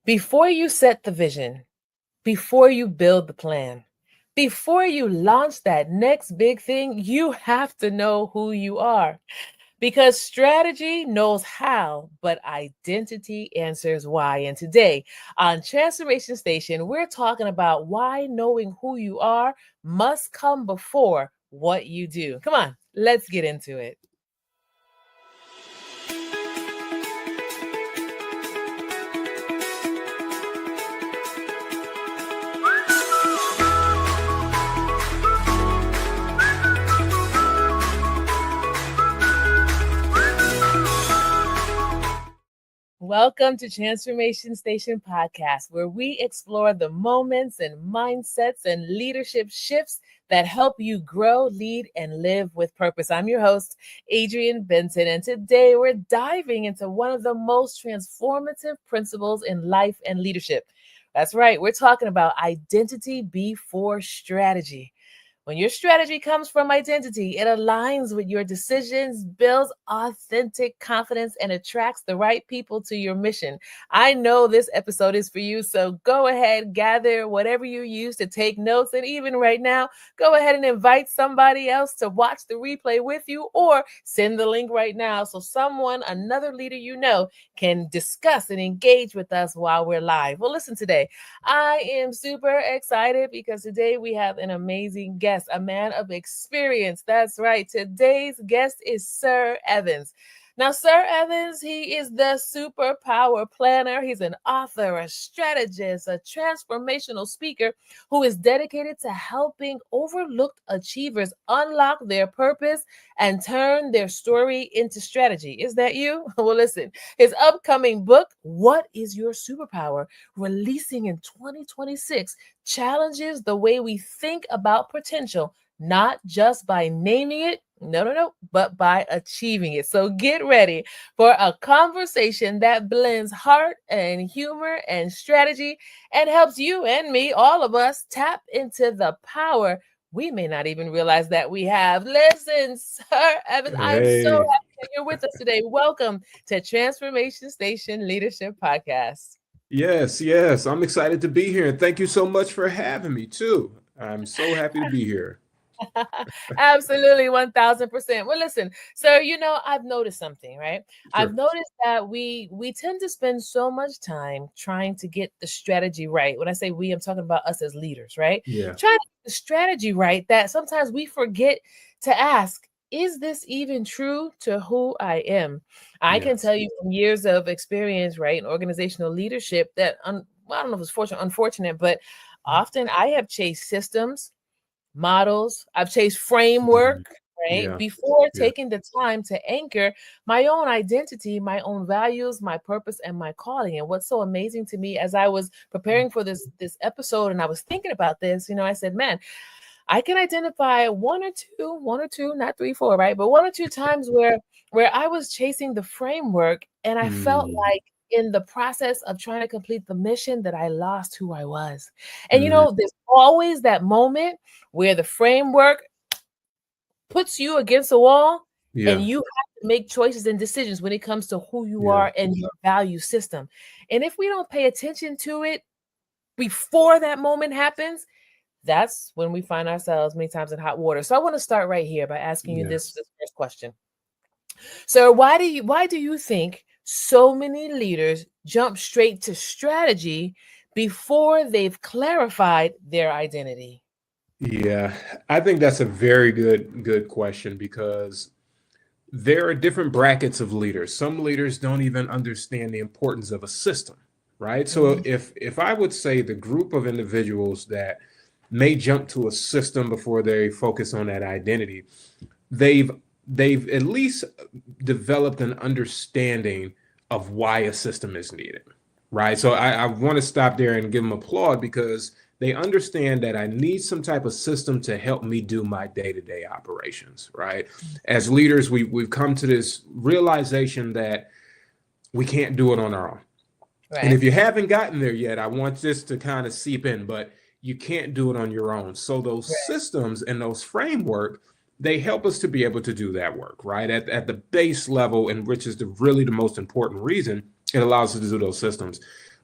Before you set the vision, before you build the plan, before you launch that next big thing, you have to know who you are. Because strategy knows how, but identity answers why. And today on Transformation Station, we're talking about why knowing who you are must come before what you do. Come on, let's get into it. Welcome to Transformation Station Podcast, where we explore the moments and mindsets and leadership shifts that help you grow, lead, and live with purpose. I'm your host, Adrienne Benton, and today we're diving into one of the most transformative principles in life and leadership. That's right, we're talking about identity before strategy. When your strategy comes from identity, it aligns with your decisions, builds authentic confidence, and attracts the right people to your mission. I know this episode is for you, so go ahead, gather whatever you use to take notes. And even right now, go ahead and invite somebody else to watch the replay with you, or send the link right now so someone, another leader you know, can discuss and engage with us while we're live. Well, listen, today, I am super excited because today we have an amazing guest. A man of experience. That's right. Today's guest is Sir Evans. Now, Sir Evans, he is the superpower planner. He's an author, a strategist, a transformational speaker who is dedicated to helping overlooked achievers unlock their purpose and turn their story into strategy. Is that you? Well, listen, his upcoming book, What is Your Superpower? Releasing in 2026, challenges the way we think about potential, not just by naming it, no, but by achieving it. So get ready for a conversation that blends heart and humor and strategy and helps you and me, all of us, tap into the power we may not even realize that we have. Listen, Sir Evans, I am so Hey, happy that you're with us today. Welcome to Transformation Station Leadership Podcast. yes. I'm excited to be here. And thank you so much for having me, too. I'm so happy to be here. Absolutely, 1000%. Well, listen, so I've noticed something, right? I've Sure. noticed that we tend to spend so much time trying to get the strategy right. When I say we, I'm talking about us as leaders, right? Yeah. Trying to get the strategy right that sometimes we forget to ask, is this even true to who I am? I can Yes. tell you from years of experience, right, in organizational leadership that well, I don't know if it's fortunate, unfortunate, but often I have chased systems, models. I've chased framework, Mhm. right? Yeah. Before Yeah. taking the time to anchor my own identity, my own values, my purpose, and my calling. And what's so amazing to me as I was preparing for this episode and I was thinking about this, I said, man, I can identify one or two, not three, four, right? But one or two times where I was chasing the framework and I felt Mm. like in the process of trying to complete the mission that I lost who I was. And Mhm. there's always that moment where the framework puts you against a wall and Yeah. you have to make choices and decisions when it comes to who you Yeah. are and your value system. And if we don't pay attention to it before that moment happens, that's when we find ourselves many times in hot water. So I want to start right here by asking you Yeah. this first question. So why do you think so many leaders jump straight to strategy before they've clarified their identity? Yeah. I think that's a very good question because there are different brackets of leaders. Some leaders don't even understand the importance of a system, right? So Mhm. if I would say the group of individuals that may jump to a system before they focus on that identity, they've they've at least developed an understanding of why a system is needed, right? So I want to stop there and give them applaud because they understand that I need some type of system to help me do my day-to-day operations, right? As leaders, we've come to this realization that we can't do it on our own. And Right. if you haven't gotten there yet, I want this to kind of seep in, but you can't do it on your own. So those Right. systems and those framework, they help us to be able to do that work, right? At the base level, and which is really the most important reason it allows us to do those systems.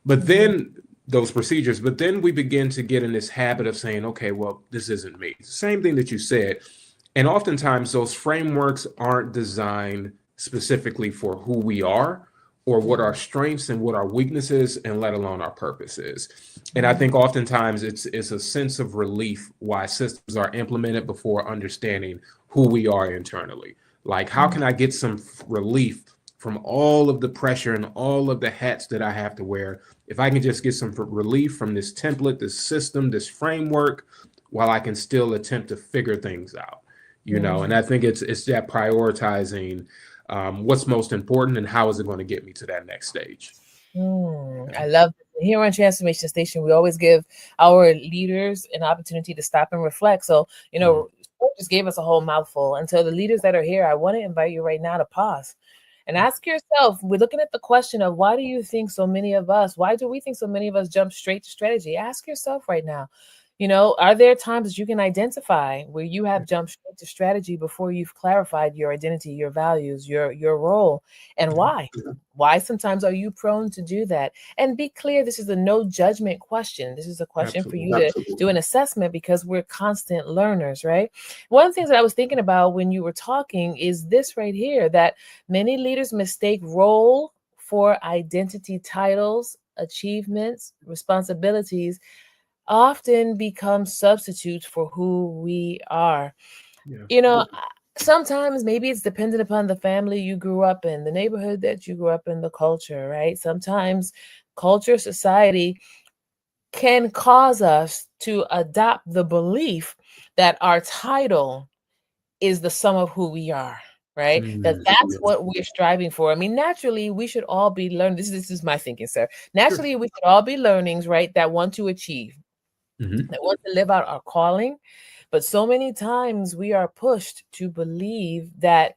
But then those procedures, but then we begin to get in this habit of saying, okay, well, this isn't me. Same thing that you said. And oftentimes those frameworks aren't designed specifically for who we are or what our strengths and what our weaknesses and let alone our purpose is. And I think oftentimes it's a sense of relief why systems are implemented before understanding who we are internally. Like, how can I get some relief from all of the pressure and all of the hats that I have to wear? If I can just get some relief from this template, this system, this framework, while I can still attempt to figure things out, you know. And I think it's that prioritizing what's most important and how is it going to get me to that next stage. I love it. Here on Transformation Station, we always give our leaders an opportunity to stop and reflect. So, you know, just gave us a whole mouthful. And so the leaders that are here, I want to invite you right now to pause and ask yourself, we're looking at the question of why do we think so many of us jump straight to strategy? Ask yourself right now, you know, are there times that you can identify where you have jumped straight to strategy before you've clarified your identity, your values, your role, and why? Why sometimes are you prone to do that? And be clear, this is a no judgment question. This is a question for you to do an assessment because we're constant learners, right? One of the things that I was thinking about when you were talking is this right here, that many leaders mistake role for identity. Titles, achievements, responsibilities often become substitutes for who we are. You know, sometimes maybe it's dependent upon the family you grew up in, the neighborhood that you grew up in, the culture, right? Sometimes culture, society can cause us to adopt the belief that our title is the sum of who we are, right? That's what we're striving for. I mean, naturally, we should all be learning. This is my thinking, sir. Naturally, we should all be learnings, right, that want to achieve, that want to live out our calling. But so many times we are pushed to believe that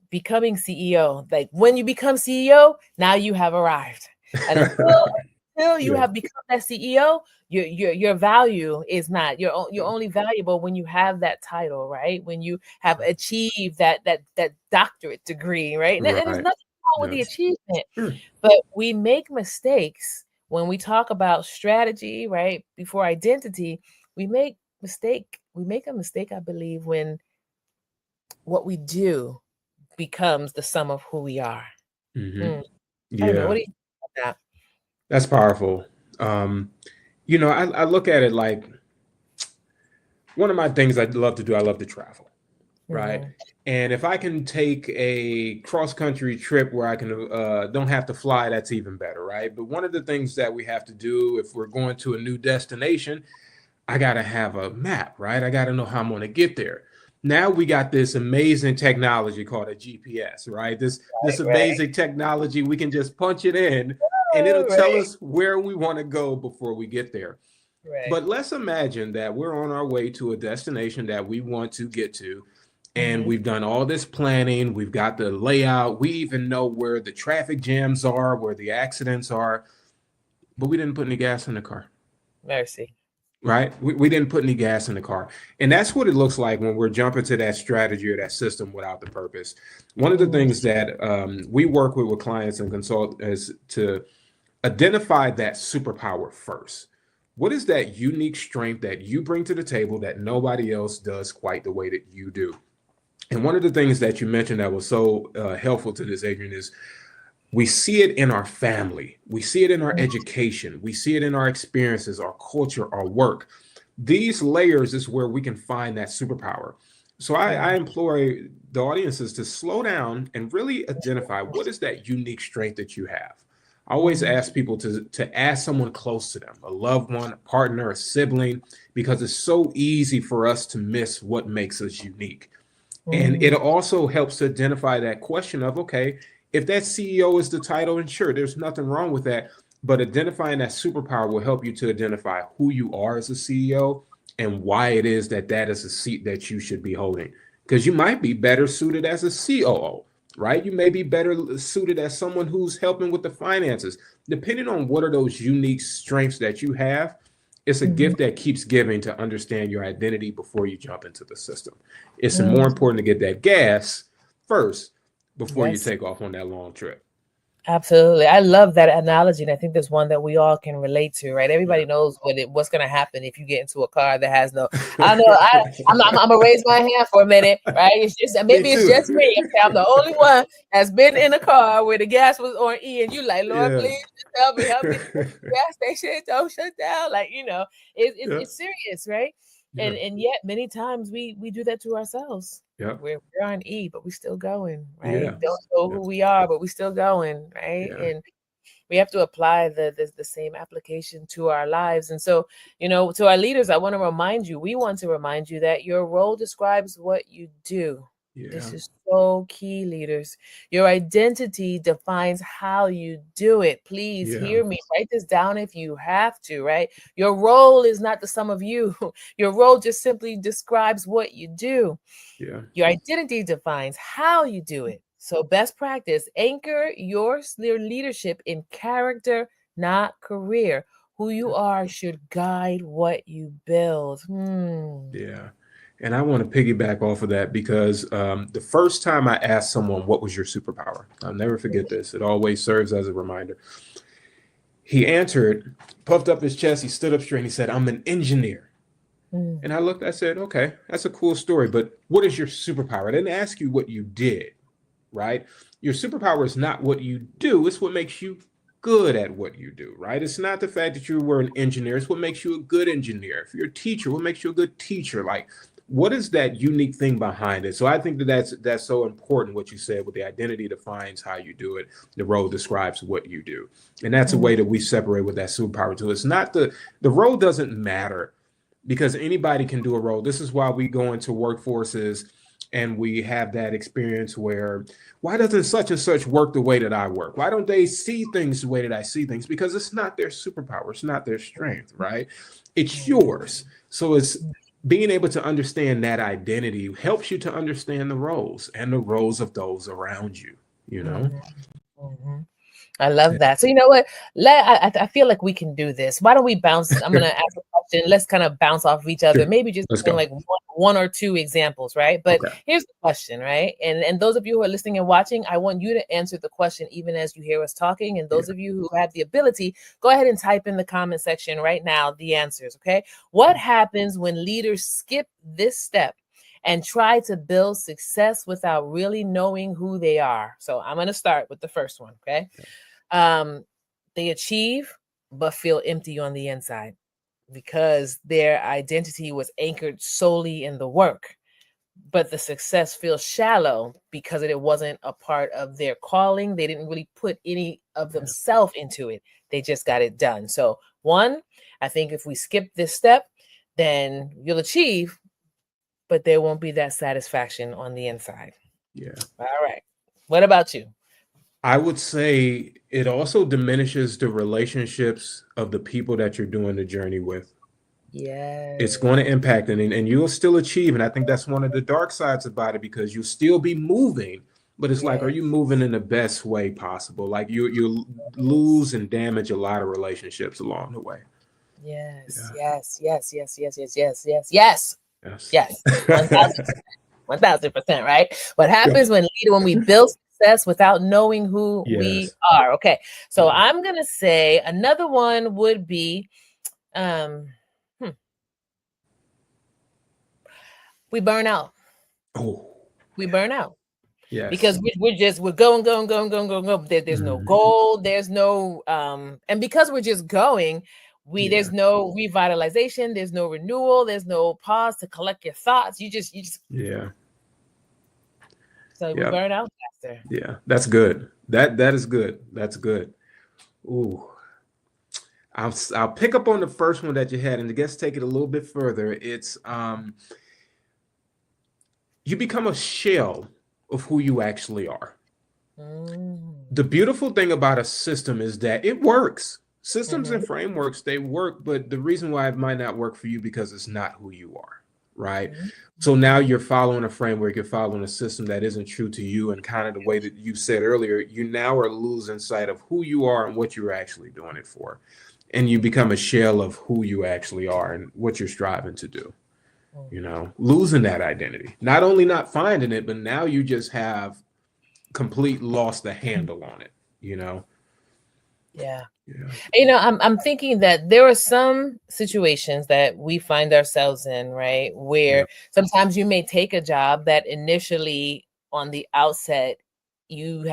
becoming CEO, like when you become CEO, now you have arrived. And until you have become that CEO, your value is not, you're only valuable when you have that title, right? When you have achieved that doctorate degree, right? And there's nothing wrong with the achievement, but we make mistakes when we talk about strategy, right? Before identity, we make a mistake, I believe, when what we do becomes the sum of who we are. I don't know. What do you think about that? That's powerful. You know, I look at it like one of my things I love to do, I love to travel, right? And if I can take a cross-country trip where I can don't have to fly, that's even better, right? But one of the things that we have to do if we're going to a new destination, I got to have a map, right? I got to know how I'm going to get there. Now we got this amazing technology called a GPS, right? This amazing technology, we can just punch it in and it'll tell us where we want to go before we get there. But let's imagine that we're on our way to a destination that we want to get to. And we've done all this planning. We've got the layout. We even know where the traffic jams are, where the accidents are. But we didn't put any gas in the car. Mercy. Right? We didn't put any gas in the car. And that's what it looks like when we're jumping to that strategy or that system without the purpose. One of the things that we work with clients and consult is to identify that superpower first. What is that unique strength that you bring to the table that nobody else does quite the way that you do? And one of the things that you mentioned that was so helpful to this, Adrienne, is we see it in our family. We see it in our education. We see it in our experiences, our culture, our work. These layers is where we can find that superpower. So I implore the audiences to slow down and really identify what is that unique strength that you have. I always ask people to ask someone close to them, a loved one, a partner, a sibling, because it's so easy for us to miss what makes us unique. And it also helps to identify that question of, okay, if that CEO is the title, and sure, there's nothing wrong with that, but identifying that superpower will help you to identify who you are as a CEO and why it is that that is a seat that you should be holding. Because you might be better suited as a COO, right? You may be better suited as someone who's helping with the finances. Depending on what are those unique strengths that you have, it's a gift that keeps giving to understand your identity before you jump into the system. It's more important to get that gas first before you take off on that long trip. Absolutely. I love that analogy. And I think there's one that we all can relate to, right? Yeah. Everybody knows what's going to happen if you get into a car that has no, I know, I'm going to raise my hand for a minute, right? It's just, Me maybe it's too. just me. Okay, I'm the only one that's been in a car where the gas was on E and you like, Lord, Yeah. please just help me. The gas station don't shut down. Like, Yeah. it's serious, right? Yeah. And yet many times we do that to ourselves. Yeah. We're on E, but we're still going, right? Yeah. Don't know Yeah. who we are, but we're still going, right? Yeah. And we have to apply the same application to our lives. And so, to our leaders, we want to remind you that your role describes what you do. This Yeah. is so key, leaders. Your identity defines how you do it. Please Yeah. hear me. Write this down if you have to, right? Your role is not the sum of you. Your role just simply describes what you do. Yeah. Your identity defines how you do it. So, best practice, anchor your leadership in character, not career. Who you are should guide what you build. Yeah. And I want to piggyback off of that because the first time I asked someone, what was your superpower? I'll never forget this. It always serves as a reminder. He answered, puffed up his chest. He stood up straight and he said, I'm an engineer. Mm. And I said, okay, that's a cool story, but what is your superpower? I didn't ask you what you did, right? Your superpower is not what you do, it's what makes you good at what you do, right? It's not the fact that you were an engineer, it's what makes you a good engineer. If you're a teacher, what makes you a good teacher? Like, what is that unique thing behind it? So I think that's so important what you said with the identity defines how you do it. The role describes what you do. And that's a way that we separate with that superpower too. It's not the role doesn't matter because anybody can do a role. This is why we go into workforces and we have that experience where, why doesn't such and such work the way that I work? Why don't they see things the way that I see things? Because it's not their superpower. It's not their strength, right? It's yours. So it's being able to understand that identity helps you to understand the roles and the roles of those around you, you know? Mm-hmm. I love that. So you know what? I feel like we can do this. Why don't we bounce? I'm gonna ask a question. Let's kind of bounce off of each other. Sure. Maybe just Let's doing go. like one or two examples, right? But Okay. here's the question, right? And those of you who are listening and watching, I want you to answer the question even as you hear us talking. And those of you who have the ability, go ahead and type in the comment section right now the answers. Okay. What happens when leaders skip this step and try to build success without really knowing who they are? So I'm gonna start with the first one. Okay. They achieve but feel empty on the inside because their identity was anchored solely in the work, but the success feels shallow because it wasn't a part of their calling. They didn't really put any of themselves into it. They just got it done. So one, I think if we skip this step, then you'll achieve, but there won't be that satisfaction on the inside. Yeah. All right. What about you? I would say it also diminishes the relationships of the people that you're doing the journey with. Yeah. It's going to impact it, and you'll still achieve. And I think that's one of the dark sides about it because you'll still be moving, but it's like, are you moving in the best way possible? Like you lose and damage a lot of relationships along the way. Yes, Yeah. yes, yes, yes, yes, yes, yes, yes, yes, Yes. yes. 1000%, right? What Yeah. happens when we build success without knowing who we Yes. are? Okay, so Yeah. I'm gonna say another one would be, um, we burn out. Oh, We burn out yes. because we're going. There's no Mhm. goal. There's no and because we're just going. Yeah. There's no revitalization, there's no renewal, there's no pause to collect your thoughts. You just Yeah. so we Yeah. burn out faster. Yeah. That's good. That is good. That's good. Ooh. I'll pick up on the first one that you had, and I guess take it a little bit further. It's you become a shell of who you actually are. The beautiful thing about a system is that it works. Systems and frameworks, they work, but the reason why it might not work for you because it's not who you are, right? So now you're following a framework, you're following a system that isn't true to you, and kind of the way that you said earlier, you now are losing sight of who you are and what you're actually doing it for. And you become a shell of who you actually are and what you're striving to do. You know, losing that identity. Not only not finding it, but now you just have complete lost the handle on it. you know. Yeah. Yeah. I'm thinking that there are some situations that we find ourselves in, right? Yeah. Where sometimes you may take a job that initially on the outset you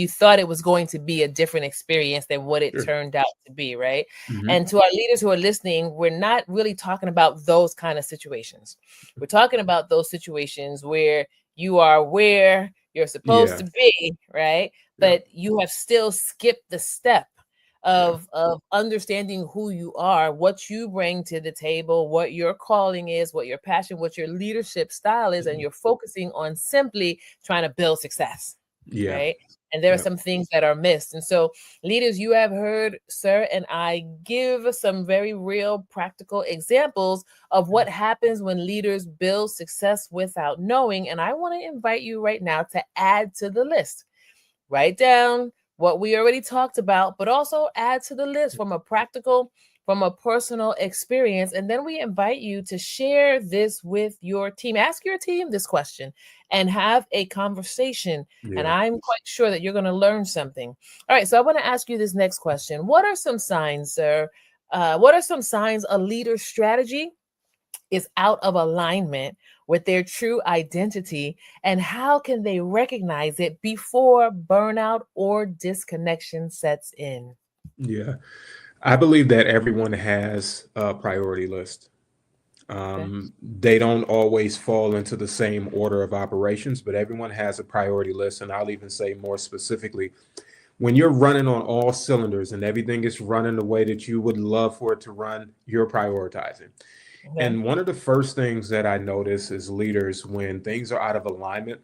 thought it was going to be a different experience than what it Sure. turned out to be, right? Hmm. And to our leaders who are listening, we're not really talking about those kind of situations. We're talking about those situations where you are where you're supposed Yeah. to be, right? Yeah. But you have still skipped the step Yeah. of understanding who you are, what you bring to the table, what your calling is, what your passion, what your leadership style is, and you're focusing on simply trying to build success, Yeah. right? And there are Yeah. some things that are missed. And so, leaders, you have heard sir and I give some very real practical examples of what happens when leaders build success without knowing. And I want to invite you right now to add to the list. Write down what we already talked about, but also add to the list from a practical, from a personal experience. And then we invite you to share this with your team. Ask your team this question and have a conversation. And Yeah. I'm quite sure that you're going to learn something. All right. So I want to ask you this next question. What are some signs, sir? What are some signs a leader's strategy is out of alignment with their true identity, and how can they recognize it before burnout or disconnection sets in? Yeah. I believe that everyone has a priority list. Okay. They don't always fall into the same order of operations, but everyone has a priority list. And I'll even say more specifically, when you're running on all cylinders and everything is running the way that you would love for it to run, you're prioritizing. Okay. And one of the first things that I notice as leaders, when things are out of alignment,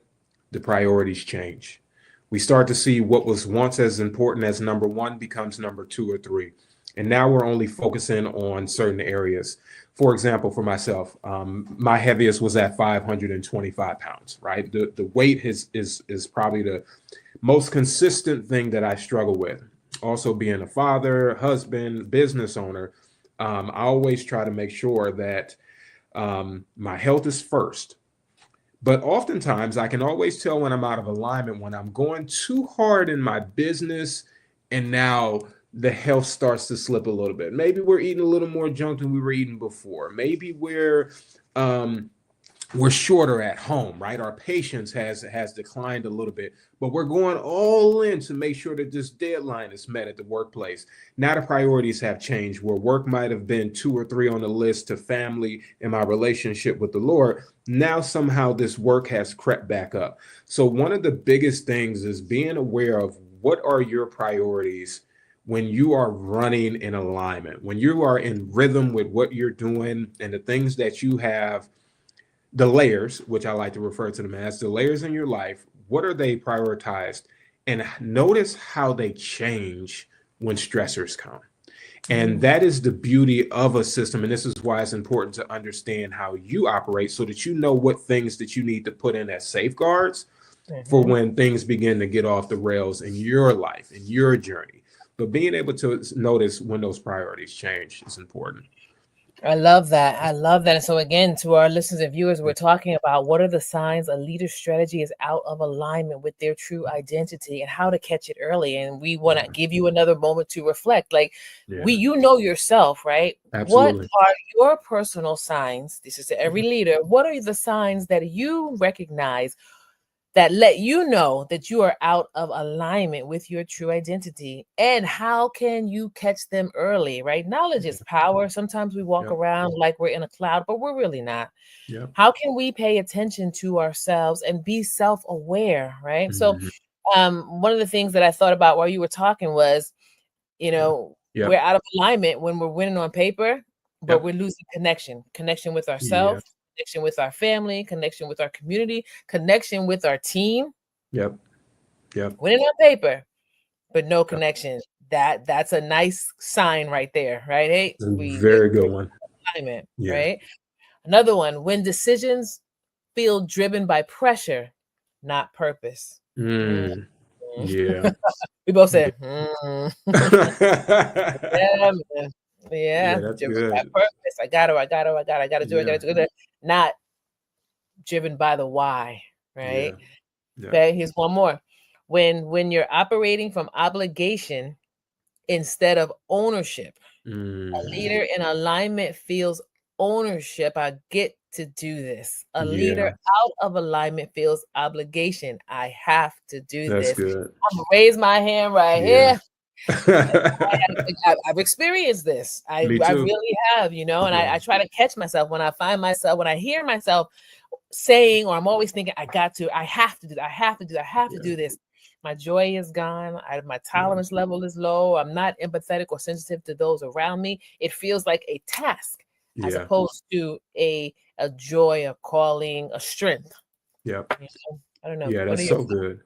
the priorities change. We start to see what was once as important as number one becomes number two or three. And now we're only focusing on certain areas. For example, for myself, my heaviest was at 525 pounds, right? The weight is probably the most consistent thing that I struggle with. Also, being a father, husband, business owner, I always try to make sure that my health is first. But oftentimes, I can always tell when I'm out of alignment, when I'm going too hard in my business, and now the health starts to slip a little bit. Maybe we're eating a little more junk than we were eating before. Maybe um, we're shorter at home, right? Our patience has declined a little bit, but we're going all in to make sure that this deadline is met at the workplace. Now the priorities have changed, where work might have been two or three on the list to family and my relationship with the Lord. Now somehow this work has crept back up. So one of the biggest things is being aware of what are your priorities when you are running in alignment, when you are in rhythm with what you're doing and the things that you have, the layers, which I like to refer to them as the layers in your life. What are they prioritized? And notice how they change when stressors come. And Mm. that is the beauty of a system. And this is why it's important to understand how you operate so that you know what things that you need to put in as safeguards for Mhm. when things begin to get off the rails in your life, in your journey. But being able to notice when those priorities change is important. I love that. I love that. And so, again, to our listeners and viewers, we're talking about what are the signs a leader's strategy is out of alignment with their true identity and how to catch it early. And we want to Yeah. give you another moment to reflect. Like, Yeah. you know yourself, right? What Absolutely. are your personal signs? This is to every leader. What are the signs that you recognize that let you know that you are out of alignment with your true identity, and how can you catch them early, right? Knowledge is power. Sometimes we walk Yep. around like we're in a cloud, but we're really not. Yep. How can we pay attention to ourselves and be self-aware, right? So Mhm. one of the things that I thought about while you were talking was, Yeah. we're Yep. out of alignment when we're winning on paper, but we're Yep. losing connection with Yeah. ourselves, connection with our family, connection with our community, connection with our team. Yep. Yep. Winning on paper, but no Yep. connection. That's a nice sign right there, right? Hey, It's a we're very good one. alignment, Yeah. right? Another one, when decisions feel driven by pressure, not purpose. Mm. Mm. Yeah. We both Yeah. said, yeah, man. Yeah, Yeah, that's driven by good. purpose. I gotta do, Yeah. it. Not driven by the why, Yeah. right? Yeah. Okay, here's one more. when you're operating from obligation instead of ownership. A leader in alignment feels ownership. I get to do this. A leader Yeah, out of alignment feels obligation. I have to do that's this. good. I'm gonna raise my hand right Yeah. here. I've experienced this. Me I too. really have, you know, and Yeah. I try to catch myself when I find myself, when I hear myself saying, or I'm always thinking, I got to, I have to do that, I have to do that, I have to Yeah. do this. My joy is gone. My Yeah. tolerance level is low. I'm not empathetic or sensitive to those around me. It feels like a task as Yeah. opposed to a joy, a calling, a strength. Yeah. You know? I don't know. Yeah. What That's are your so good.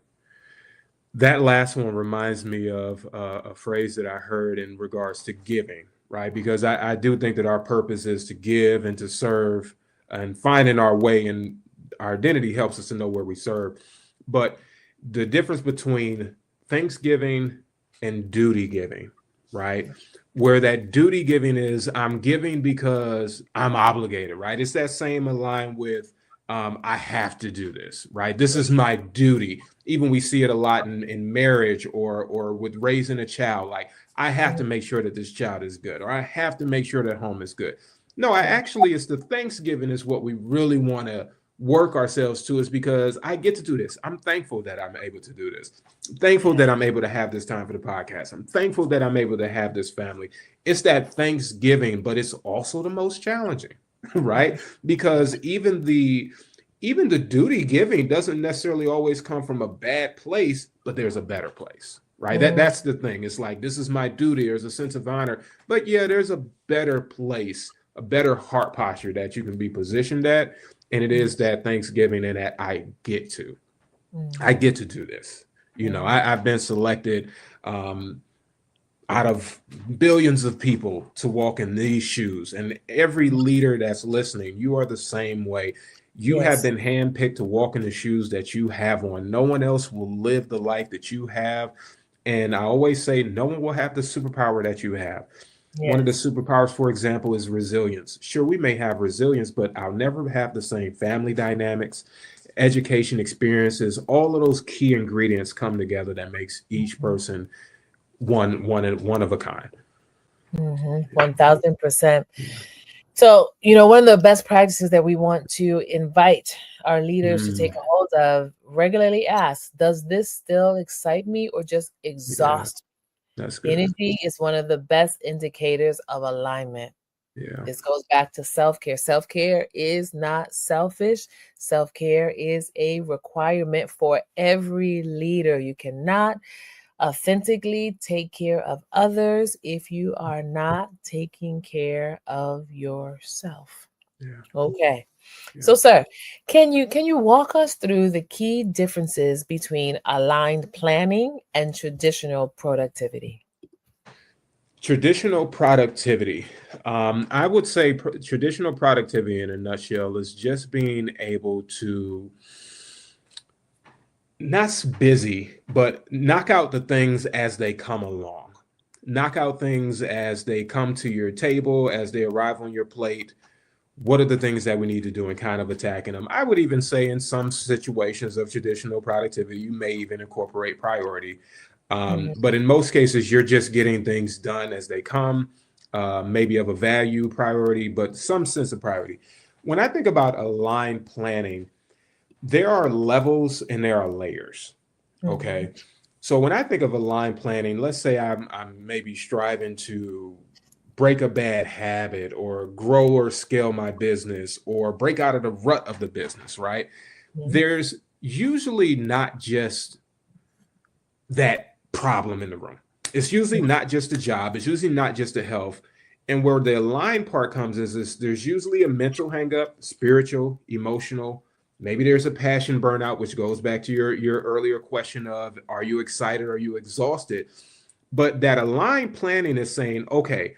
That last one reminds me of a phrase that I heard in regards to giving, right? Because I do think that our purpose is to give and to serve, and finding our way and our identity helps us to know where we serve. But the difference between Thanksgiving and duty giving, right? Where that duty giving is, I'm giving because I'm obligated, right? It's that same align with, I have to do this, right? This is my duty. Even we see it a lot in marriage or with raising a child. Like, I have to make sure that this child is good, or I have to make sure that home is good. No, I actually, it's the Thanksgiving is what we really want to work ourselves to, is because I get to do this. I'm thankful that I'm able to do this. I'm thankful that I'm able to have this time for the podcast. I'm thankful that I'm able to have this family. It's that Thanksgiving, but it's also the most challenging, right? Because even the duty giving doesn't necessarily always come from a bad place, but there's a better place, right? That's the thing. It's like, this is my duty. There's a sense of honor, but yeah, there's a better place, a better heart posture that you can be positioned at, and it is that Thanksgiving, and that I get to do this. You know, I've been selected out of billions of people to walk in these shoes, and every leader that's listening, you are the same way. You have Yes. been handpicked to walk in the shoes that you have on. No one else will live the life that you have. And I always say, no one will have the superpower that you have. One of the Yes. superpowers, for example, is resilience. Sure, we may have resilience, but I'll never have the same family dynamics, education experiences. All of those key ingredients come together that makes each person one of a kind. 1000%. Yeah. So, you know, one of the best practices that we want to invite our leaders to take Mm, a hold of, regularly ask, does this still excite me or just yeah, exhaust that's me? good. Energy is one of the best indicators of alignment. Yeah, This goes back to self-care. Self-care is not selfish. Self-care is a requirement for every leader. You cannot authentically take care of others if you are not taking care of yourself. yeah, Okay. yeah. So sir, can you walk us through the key differences between aligned planning and traditional productivity? Traditional productivity. I would say traditional productivity in a nutshell is just being able to, not busy, but knock out the things as they come along. Knock out things as they come to your table, as they arrive on your plate. What are the things that we need to do, and kind of attacking them? I would even say in some situations of traditional productivity, you may even incorporate priority. Mhm. But in most cases, you're just getting things done as they come, maybe of a value priority, but some sense of priority. When I think about aligned planning, there are levels and there are layers. Mhm. Okay. So when I think of aligned planning, let's say I'm maybe striving to break a bad habit or grow or scale my business or break out of the rut of the business, right? Mhm. There's usually not just that problem in the room. It's usually not just the job, it's usually not just the health. And where the aligned part comes is there's usually a mental hangup, spiritual, emotional. Maybe there's a passion burnout, which goes back to your earlier question of, are you excited? Are you exhausted? But that aligned planning is saying, okay,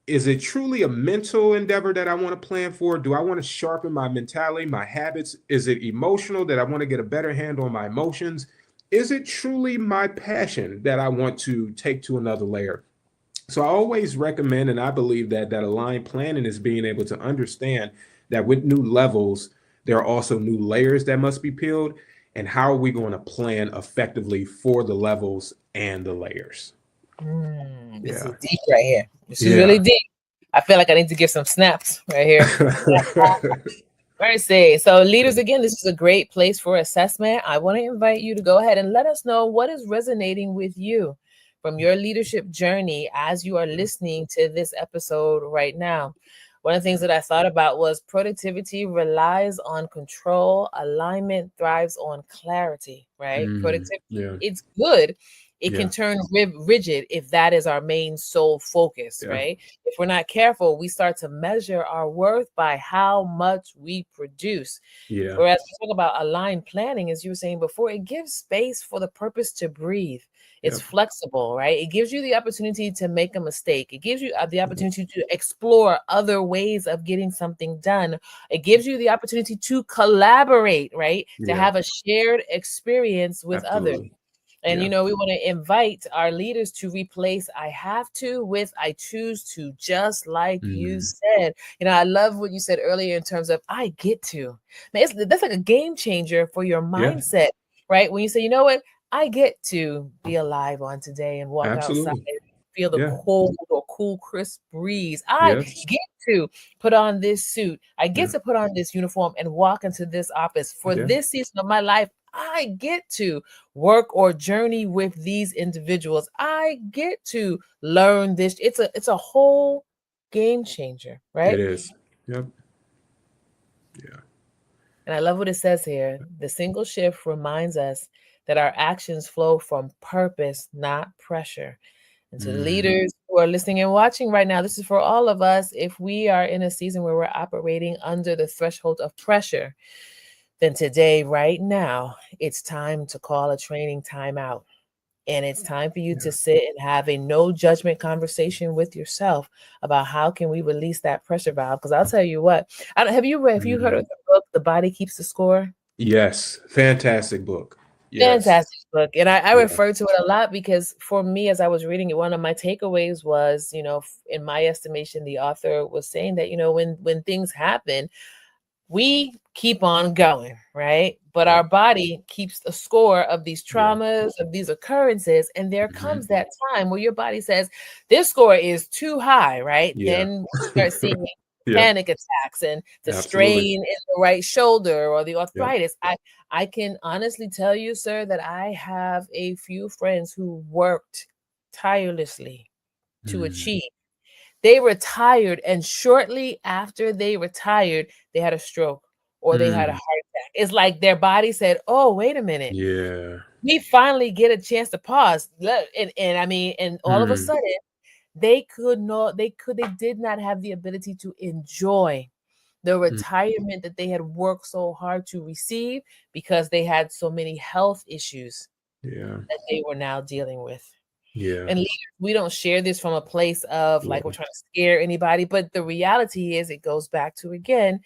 is it truly a mental endeavor that I want to plan for? Do I want to sharpen my mentality, my habits? Is it emotional that I want to get a better handle on my emotions? Is it truly my passion that I want to take to another layer? So I always recommend, and I believe that aligned planning is being able to understand that with new levels, there are also new layers that must be peeled. and how are we going to plan effectively for the levels and the layers? This Yeah. is deep right here. This is really Yeah. deep. I feel like I need to give some snaps right here. Mercy. So, leaders, again, this is a great place for assessment. I want to invite you to go ahead and let us know what is resonating with you from your leadership journey as you are listening to this episode right now. One of the things that I thought about was productivity relies on control, alignment thrives on clarity, right? Productivity, Yeah. it's good. It can Yeah. turn rigid if that is our main sole focus, Yeah. right? If we're not careful, we start to measure our worth by how much we produce. Yeah. Whereas we talk about aligned planning, as you were saying before, it gives space for the purpose to breathe. It's Yep. flexible, right? It gives you the opportunity to make a mistake. It gives you the opportunity to explore other ways of getting something done. It gives you the opportunity to collaborate, right? To Yeah. have a shared experience with others. Absolutely. And, Yeah. we want to invite our leaders to replace I have to with I choose to, just like you said. I love what you said earlier in terms of I get to. Man, that's like a game changer for your Yeah. mindset, right? When you say, you know what, I get to be alive on today and walk outside Absolutely. and feel the Yeah. cold or cool, crisp breeze. I Yes. get to put on this suit. I get Yeah. to put on this uniform and walk into this office for Yeah. this season of my life. I get to work or journey with these individuals. I get to learn this. It's a whole game changer, It right? is. Yep. Yeah. And I love what it says here. The single shift reminds us that our actions flow from purpose, not pressure. And to the leaders who are listening and watching right now, this is for all of us. If we are in a season where we're operating under the threshold of pressure, then today, right now, it's time to call a training timeout. And it's time for you to Yeah. sit and have a no judgment conversation with yourself about how can we release that pressure valve. Because I'll tell you what, have you heard of the book The Body Keeps the Score? Yes. Fantastic book. Yes. Fantastic book. And I Yeah. refer to it a lot because for me, as I was reading it, one of my takeaways was, in my estimation, the author was saying that, when things happen, we keep on going, right? But Yep. our body keeps a score of these Yeah. traumas, of these occurrences. And there comes that time where your body says, this score is too high, right? Yeah. Then we start seeing Yep. panic attacks and the Absolutely. strain in the right shoulder or the Yep. arthritis. I can honestly tell you, sir, that I have a few friends who worked tirelessly to achieve. They retired, and shortly after they retired, they had a stroke or they had a heart attack. It's like their body said, "Oh, wait a minute. Yeah. We finally get a chance to pause." And I mean, and all of a sudden, they did not have the ability to enjoy the retirement that they had worked so hard to receive because they had so many health issues Yeah. that they were now dealing with. Yeah. And leaders, we don't share this from a place of like we're trying to scare anybody, but the reality is it goes back to, again,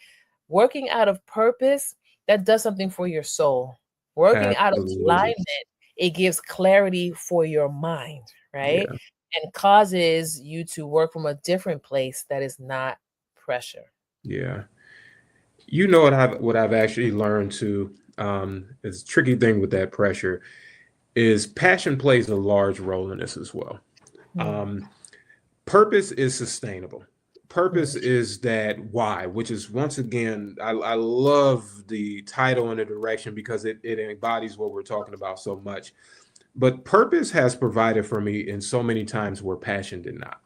working out of purpose that does something for your soul. Working out of Absolutely. alignment, it gives clarity for your mind, right? Yeah. And causes you to work from a different place that is not pressure. Yeah. You know what I've actually learned to is a tricky thing with that pressure is passion plays a large role in this as well. Um, Purpose is sustainable. Purpose is that why, which is once again, I love the title and the direction because it embodies what we're talking about so much. But purpose has provided for me in so many times where passion did not.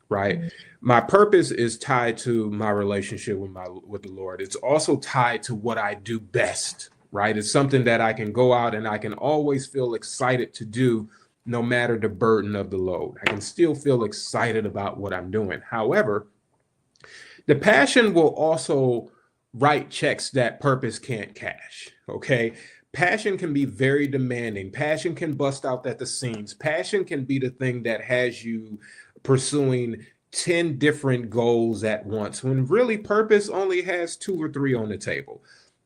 Right. My purpose is tied to my relationship with the Lord. It's also tied to what I do best. Right. It's something that I can go out and I can always feel excited to do no matter the burden of the load. I can still feel excited about what I'm doing. However, the passion will also write checks that purpose can't cash. Okay. Passion can be very demanding. Passion can bust out at the seams. Passion can be the thing that has you pursuing 10 different goals at once when really purpose only has 2 or 3 on the table.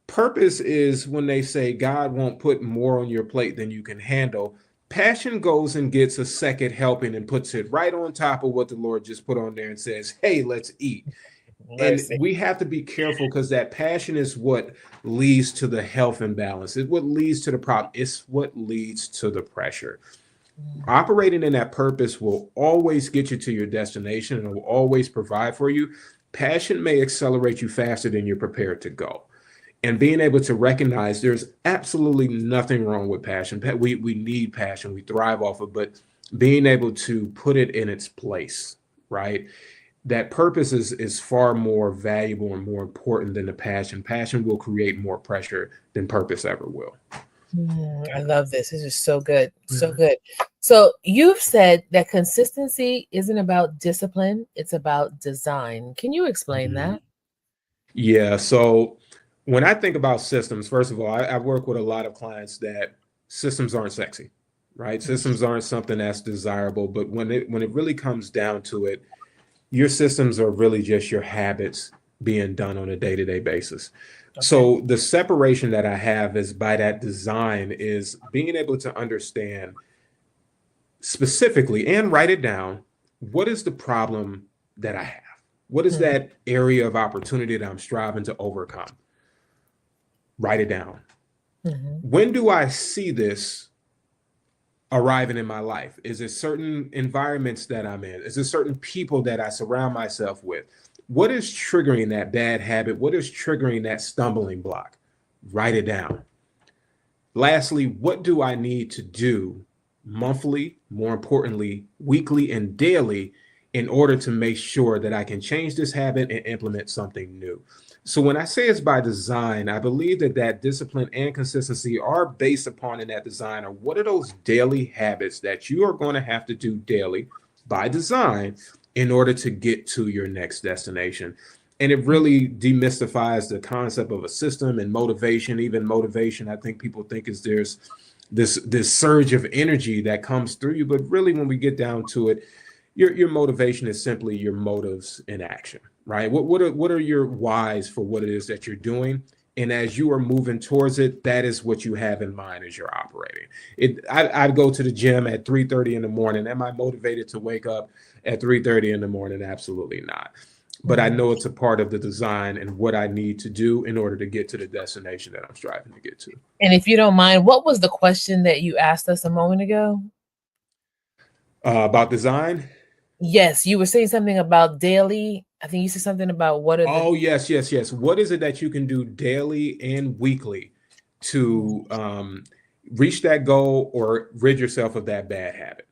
Purpose is when they say God won't put more on your plate than you can handle. Passion goes and gets a second helping and puts it right on top of what the Lord just put on there and says, hey, let's eat. And Mercy. we have to be careful because that passion is what leads to the health imbalance. It's what leads to the problem. It's what leads to the pressure. Operating in that purpose will always get you to your destination and it will always provide for you. Passion may accelerate you faster than you're prepared to go. And being able to recognize there's absolutely nothing wrong with passion. We need passion, we thrive off of, but being able to put it in its place, right? That purpose is far more valuable and more important than the passion. Passion will create more pressure than purpose ever will. I love this. This is so good. So good. So you've said that consistency isn't about discipline, it's about design. Can you explain that? Yeah. So when I think about systems, first of all, I work with a lot of clients that systems aren't sexy, right? Systems aren't something that's desirable, but when it really comes down to it, your systems are really just your habits being done on a day-to-day basis. So the separation that I have is by that design is being able to understand specifically and write it down. What is the problem that I have? What is that area of opportunity that I'm striving to overcome? Write it down. When do I see this arriving in my life? Is it certain environments that I'm in? Is it certain people that I surround myself with? What is triggering that bad habit? What is triggering that stumbling block? Write it down. Lastly, what do I need to do monthly, more importantly, weekly and daily in order to make sure that I can change this habit and implement something new? So when I say it's by design, I believe that discipline and consistency are based upon in that design are what are those daily habits that you are going to have to do daily by design in order to get to your next destination. And it really demystifies the concept of a system and motivation. Even motivation, I think people think is there's this surge of energy that comes through you, but really when we get down to it, your motivation is simply your motives in action, right? What are your whys for what it is that you're doing? And as you are moving towards it, that is what you have in mind as you're operating. I go to the gym at 3:30 in the morning. Am I motivated to wake up at 3:30 in the morning? Absolutely not. But I know it's a part of the design and what I need to do in order to get to the destination that I'm striving to get to. And if you don't mind, what was the question that you asked us a moment ago? About design? Yes, you were saying something about daily. I think you said something about what are the Oh, yes. What is it that you can do daily and weekly to reach that goal or rid yourself of that bad habit?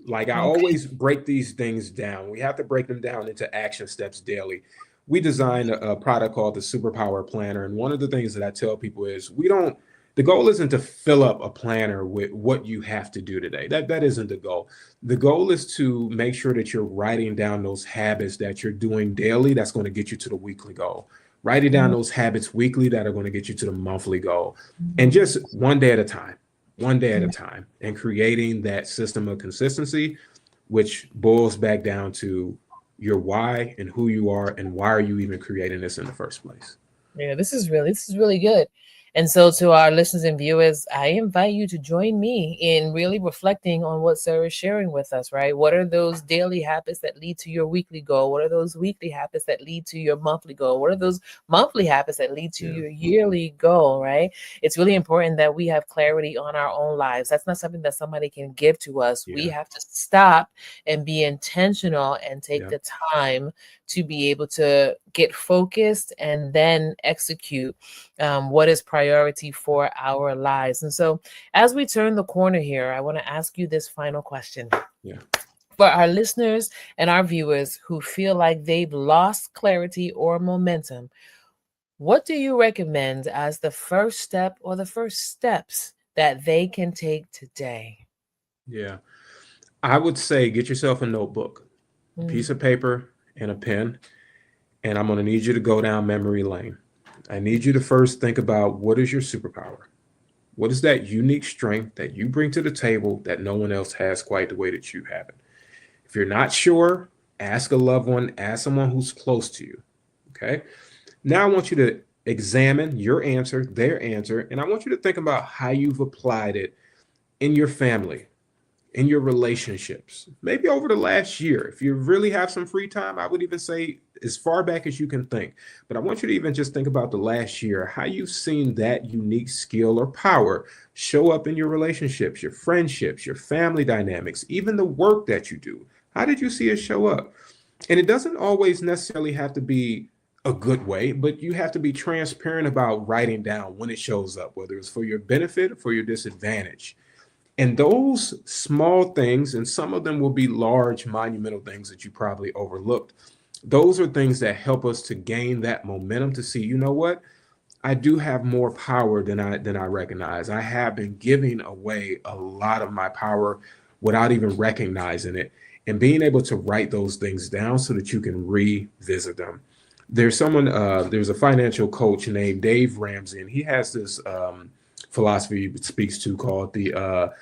Like I always break these things down. We have to break them down into action steps daily. We designed a product called the Superpower Planner. And one of the things that I tell people is the goal isn't to fill up a planner with what you have to do today. That isn't the goal. The goal is to make sure that you're writing down those habits that you're doing daily that's going to get you to the weekly goal. Writing down those habits weekly that are going to get you to the monthly goal. And just one day at a time, and creating that system of consistency, which boils back down to your why and who you are and why are you even creating this in the first place. Yeah, this is really good. And so to our listeners and viewers, I invite you to join me in really reflecting on what Sarah is sharing with us, right? What are those daily habits that lead to your weekly goal? What are those weekly habits that lead to your monthly goal? What are those monthly habits that lead to your yearly goal, right? It's really important that we have clarity on our own lives. That's not something that somebody can give to us. We have to stop and be intentional and take the time to be able to get focused and then execute what is priority for our lives. And so as we turn the corner here, I want to ask you this final question. For our listeners and our viewers who feel like they've lost clarity or momentum, what do you recommend as the first step or the first steps that they can take today? Yeah. I would say get yourself a notebook, a piece of paper, and a pen. And I'm going to need you to go down memory lane. I need you to first think about what is your superpower? What is that unique strength that you bring to the table that no one else has quite the way that you have it? If you're not sure, ask a loved one, ask someone who's close to you. Okay. Now I want you to examine your answer, their answer, and I want you to think about how you've applied it in your family, in your relationships, maybe over the last year. If you really have some free time, I would even say as far back as you can think. But I want you to even just think about the last year, how you've seen that unique skill or power show up in your relationships, your friendships, your family dynamics, even the work that you do. How did you see it show up? And it doesn't always necessarily have to be a good way, but you have to be transparent about writing down when it shows up, whether it's for your benefit or for your disadvantage. And those small things, and some of them will be large, monumental things that you probably overlooked. Those are things that help us to gain that momentum to see, you know what? I do have more power than I recognize. I have been giving away a lot of my power without even recognizing it, and being able to write those things down so that you can revisit them. There's a financial coach named Dave Ramsey, and he has this philosophy he speaks to called the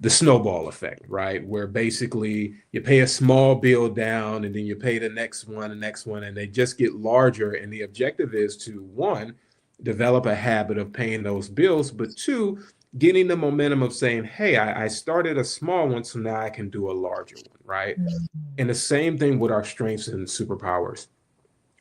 snowball effect, right? Where basically you pay a small bill down and then you pay the next one, and they just get larger. And the objective is to, one, develop a habit of paying those bills, but two, getting the momentum of saying, hey, I started a small one, so now I can do a larger one, right? And the same thing with our strengths and superpowers.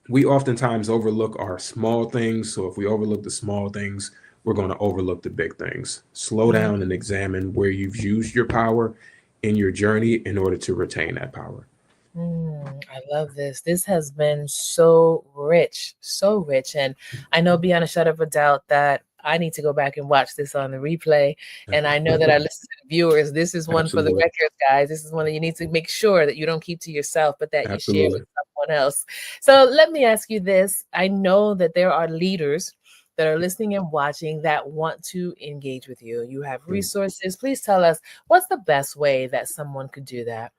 We oftentimes overlook our small things. So if we overlook the small things, we're going to overlook the big things. Slow down and examine where you've used your power in your journey in order to retain that power. I love this. This has been so rich, so rich. And I know beyond a shadow of a doubt that I need to go back and watch this on the replay. And I know that our listeners and viewers, this is one for the Absolutely. records, guys. This is one that you need to make sure that you don't keep to yourself, but that you share Absolutely. with someone else. So let me ask you this. I know that there are leaders that are listening and watching that want to engage with you. You have resources. Please tell us, what's the best way that someone could do that?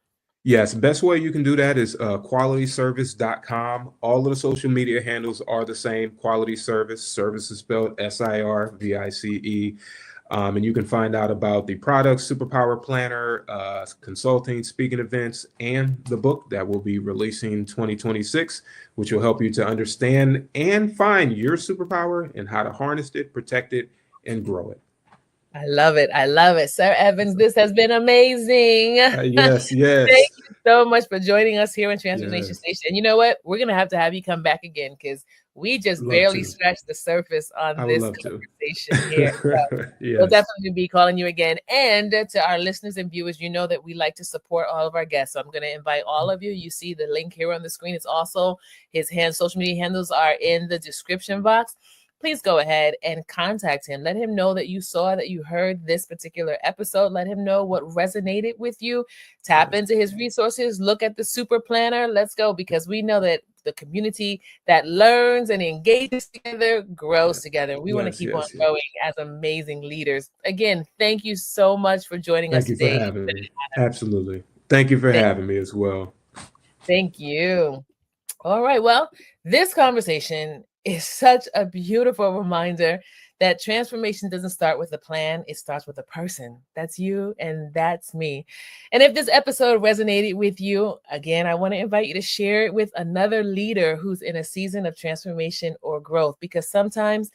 Yes, best way you can do that is qualityservice.com. All of the social media handles are the same. Quality Service. Service is spelled SIRVICE. And you can find out about the product, Superpower Planner, consulting, speaking events, and the book that will be releasing 2026, which will help you to understand and find your superpower and how to harness it, protect it, and grow it. I love it. I love it. Sir Evans, this has been amazing. Yes, Thank yes, you so much for joining us here in Transformation yes. Station. And you know what? We're going to have you come back again because we just Love barely to. scratched the surface I on would this love to. conversation here. So we'll Yes. definitely be calling you again. And to our listeners and viewers, you know that we like to support all of our guests. So I'm going to invite all of you. You see the link here on the screen. It's also social media handles are in the description box. Please go ahead and contact him. Let him know that you heard this particular episode. Let him know what resonated with you. Tap into his resources. Look at the super planner. Let's go, because we know that the community that learns and engages together grows together. We want to Yes, keep on yes, yes. growing as amazing leaders. Again, thank you so much for joining us Thank you for today. having me. Absolutely. Thank you for Thank, having me as well. thank you. All right. Well, this conversation is such a beautiful reminder that transformation doesn't start with a plan, it starts with a person. That's you and that's me. And if this episode resonated with you, again, I want to invite you to share it with another leader who's in a season of transformation or growth, because sometimes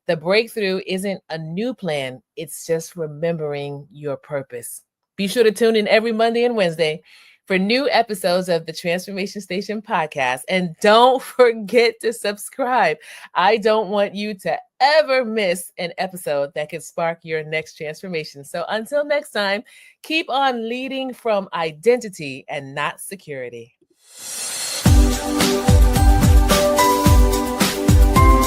the breakthrough isn't a new plan, it's just remembering your purpose. Be sure to tune in every Monday and Wednesday for new episodes of the Transformation Station podcast. And don't forget to subscribe. I don't want you to ever miss an episode that could spark your next transformation. So until next time, keep on leading from identity and not security.